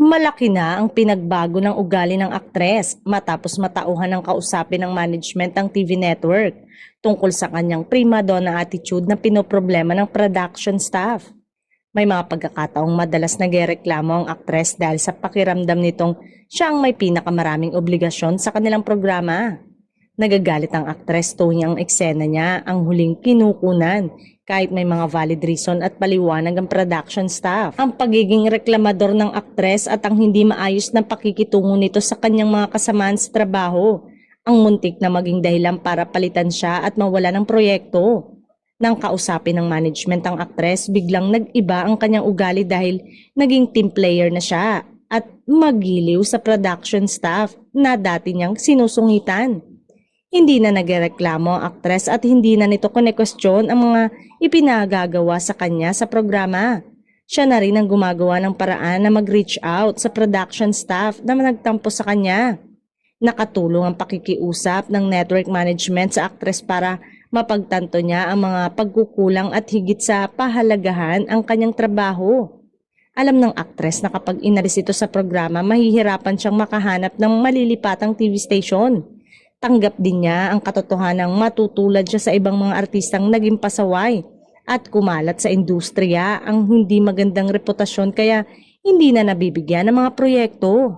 Malaki na ang pinagbago ng ugali ng aktres matapos matauhan ng kausapin ng management ng TV network tungkol sa kanyang prima donna attitude na pinoproblema ng production staff. May mga pagkakataong madalas nagrereklamo ang aktres dahil sa pakiramdam nitong siya ang may pinakamaraming obligasyon sa kanilang programa. Nagagalit ang aktres tuwing ang eksena niya ang huling kinukunan kahit may mga valid reason at paliwanag ang production staff. Ang pagiging reklamador ng aktres at ang hindi maayos na pakikitungo nito sa kanyang mga kasamaan sa trabaho ang muntik na maging dahilan para palitan siya at mawala ng proyekto. Nang kausapin ng management ang aktres, biglang nag-iba ang kanyang ugali dahil naging team player na siya at magiliw sa production staff na dati niyang sinusungitan. Hindi na nagreklamo ang aktres at hindi na nito kine-question ang mga ipinagagawa sa kanya sa programa. Siya na rin ang gumagawa ng paraan na mag-reach out sa production staff na nagtampo sa kanya. Nakatulong ang pakikiusap ng network management sa aktres para mapagtanto niya ang mga pagkukulang at higit sa pahalagahan ang kanyang trabaho. Alam ng aktres na kapag inalis ito sa programa, mahihirapan siyang makahanap ng malilipatang TV station. Tanggap din niya ang katotohanang matutulad siya sa ibang mga artistang naging pasaway at kumalat sa industriya ang hindi magandang reputasyon kaya hindi na nabibigyan ng mga proyekto.